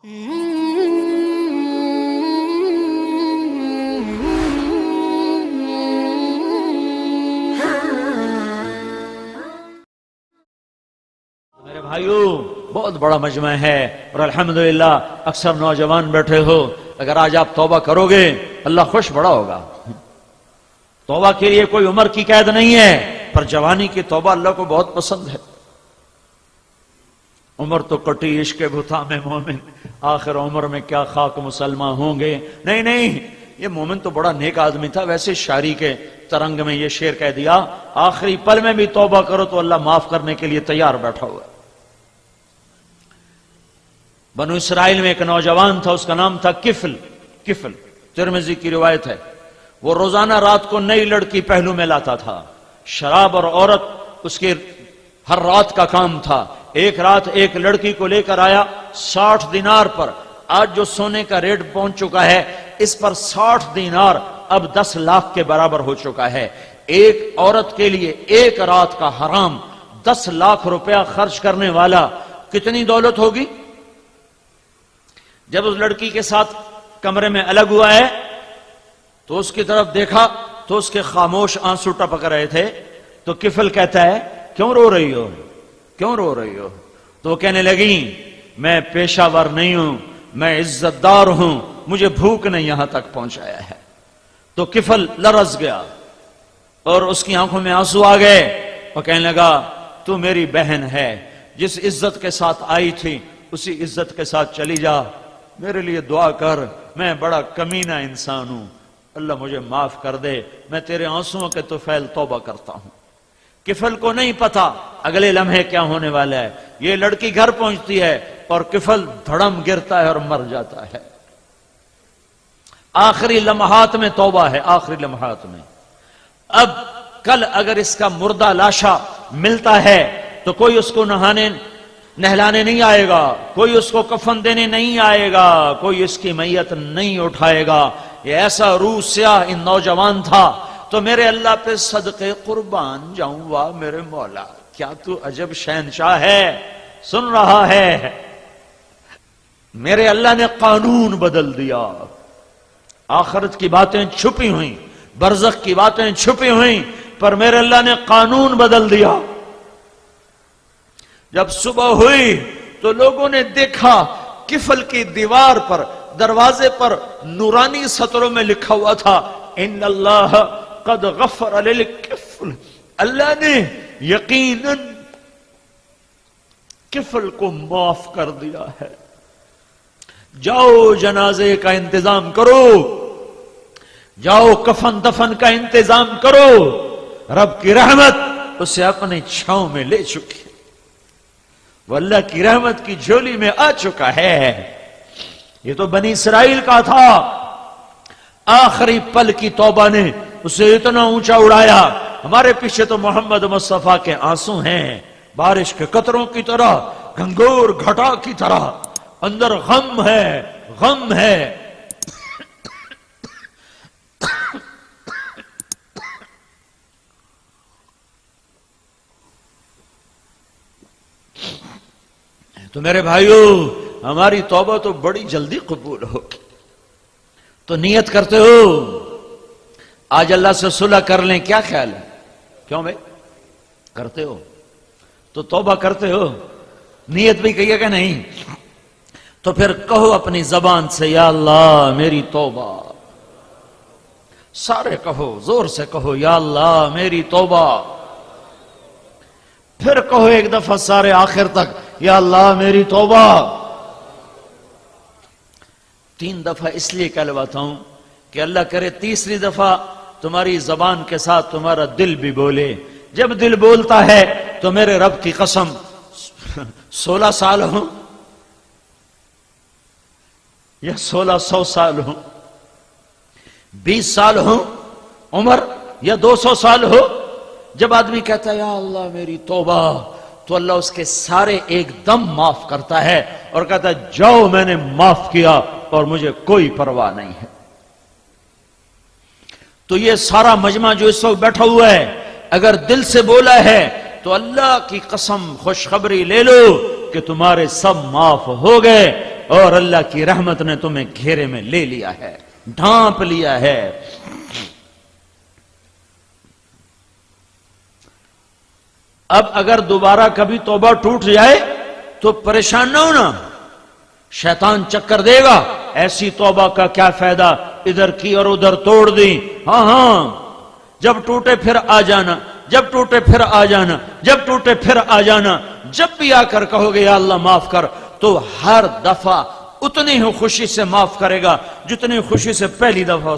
میرے بھائیوں، بہت بڑا مجمع ہے اور الحمدللہ اکثر نوجوان بیٹھے ہو. اگر آج آپ توبہ کرو گے اللہ خوش بڑا ہوگا. توبہ کے لیے کوئی عمر کی قید نہیں ہے، پر جوانی کی توبہ اللہ کو بہت پسند ہے. عمر تو کٹی عشق بھتا میں مومن، آخر عمر میں کیا خاک مسلمان ہوں گے. نہیں، یہ مومن تو بڑا نیک آدمی تھا. ویسے شاعری کے ترنگ میں یہ شعر کہہ دیا، آخری پل میں بھی توبہ کرو تو اللہ معاف کرنے کے لیے تیار بیٹھا ہوا ہے. بنو اسرائیل میں ایک نوجوان تھا، اس کا نام تھا کفل. ترمذی کی روایت ہے. وہ روزانہ رات کو نئی لڑکی پہلو میں لاتا تھا. شراب اور عورت اس کے ہر رات کا کام تھا. ایک رات ایک لڑکی کو لے کر آیا 60 دینار پر. آج جو سونے کا ریٹ پہنچ چکا ہے اس پر 60 دینار اب 10 لاکھ کے برابر ہو چکا ہے. ایک عورت کے لیے ایک رات کا حرام 10 لاکھ روپیہ خرچ کرنے والا کتنی دولت ہوگی. جب اس لڑکی کے ساتھ کمرے میں الگ ہوا ہے تو اس کی طرف دیکھا تو اس کے خاموش آنسو ٹپک رہے تھے. تو کفل کہتا ہے کیوں رو رہی ہو؟ تو وہ کہنے لگی میں پیشہ ور نہیں ہوں، میں عزت دار ہوں، مجھے بھوک نے یہاں تک پہنچایا ہے. تو کفل لرز گیا اور اس کی آنکھوں میں آنسو آ گئے اور کہنے لگا تو میری بہن ہے، جس عزت کے ساتھ آئی تھی اسی عزت کے ساتھ چلی جا. میرے لیے دعا کر، میں بڑا کمینہ انسان ہوں، اللہ مجھے معاف کر دے، میں تیرے آنسوؤں کے طفیل توبہ کرتا ہوں. کفل کو نہیں پتا اگلے لمحے کیا ہونے والا ہے. یہ لڑکی گھر پہنچتی ہے اور کفل دھڑم گرتا ہے اور مر جاتا ہے. آخری لمحات میں توبہ ہے، آخری لمحات میں. اب کل اگر اس کا مردہ لاشا ملتا ہے تو کوئی اس کو نہلانے نہیں آئے گا، کوئی اس کو کفن دینے نہیں آئے گا، کوئی اس کی میت نہیں اٹھائے گا. یہ ایسا روح سیاہ ان نوجوان تھا. تو میرے اللہ پہ صدقے قربان جاؤں، واہ میرے مولا کیا تو عجب شہنشاہ ہے. سن رہا ہے، میرے اللہ نے قانون بدل دیا. آخرت کی باتیں چھپی ہوئیں، برزخ کی باتیں چھپی ہوئیں، پر میرے اللہ نے قانون بدل دیا. جب صبح ہوئی تو لوگوں نے دیکھا کفل کی دیوار پر، دروازے پر نورانی سطروں میں لکھا ہوا تھا ان اللہ قد غفر للکفل. اللہ نے یقیناً کفل کو معاف کر دیا ہے. جاؤ جنازے کا انتظام کرو، جاؤ کفن دفن کا انتظام کرو. رب کی رحمت اسے اپنے چھاؤں میں لے چکی، وہ اللہ کی رحمت کی جھولی میں آ چکا ہے. یہ تو بنی اسرائیل کا تھا. آخری پل کی توبہ نے اسے اتنا اونچا اڑایا. ہمارے پیچھے تو محمد مصطفیٰ کے آنسو ہیں، بارش کے قطروں کی طرح، گھنگور گھٹا کی طرح. اندر غم ہے. تو میرے بھائیوں، ہماری توبہ تو بڑی جلدی قبول ہوگی. تو نیت کرتے ہو آج اللہ سے صلح کر لیں، کیا خیال ہے؟ کیوں بھائی کرتے ہو تو توبہ کرتے ہو، نیت بھی کہیے کہ نہیں؟ تو پھر کہو اپنی زبان سے یا اللہ میری توبہ. سارے کہو، زور سے کہو یا اللہ میری توبہ. پھر کہو ایک دفعہ سارے آخر تک یا اللہ میری توبہ. 3 دفعہ اس لیے کہلواتا ہوں کہ اللہ کرے تیسری دفعہ تمہاری زبان کے ساتھ تمہارا دل بھی بولے. جب دل بولتا ہے تو میرے رب کی قسم 16 سال ہوں یا 1600 سال ہوں، 20 سال ہوں عمر یا 200 سال ہو، جب آدمی کہتا ہے یا اللہ میری توبہ تو اللہ اس کے سارے ایک دم معاف کرتا ہے اور کہتا ہے جاؤ میں نے معاف کیا اور مجھے کوئی پرواہ نہیں ہے. تو یہ سارا مجمع جو اس وقت بیٹھا ہوا ہے اگر دل سے بولا ہے تو اللہ کی قسم خوشخبری لے لو کہ تمہارے سب معاف ہو گئے. اور اللہ کی رحمت نے تمہیں گھیرے میں لے لیا ہے، ڈھانپ لیا ہے۔ اب اگر دوبارہ کبھی توبہ ٹوٹ جائے تو پریشان نہ ہونا، شیطان چکر دے گا، ایسی توبہ کا کیا فائدہ، ادھر کی اور ادھر توڑ دی، ہاں ہاں جب ٹوٹے پھر آ جانا، جب ٹوٹے پھر آ جانا، جب ٹوٹے پھر آ جانا۔ جب بھی آ کر کہو گے یا اللہ معاف کر، تو ہر دفعہ اتنی ہی خوشی سے معاف کرے گا جتنی خوشی سے پہلی دفعہ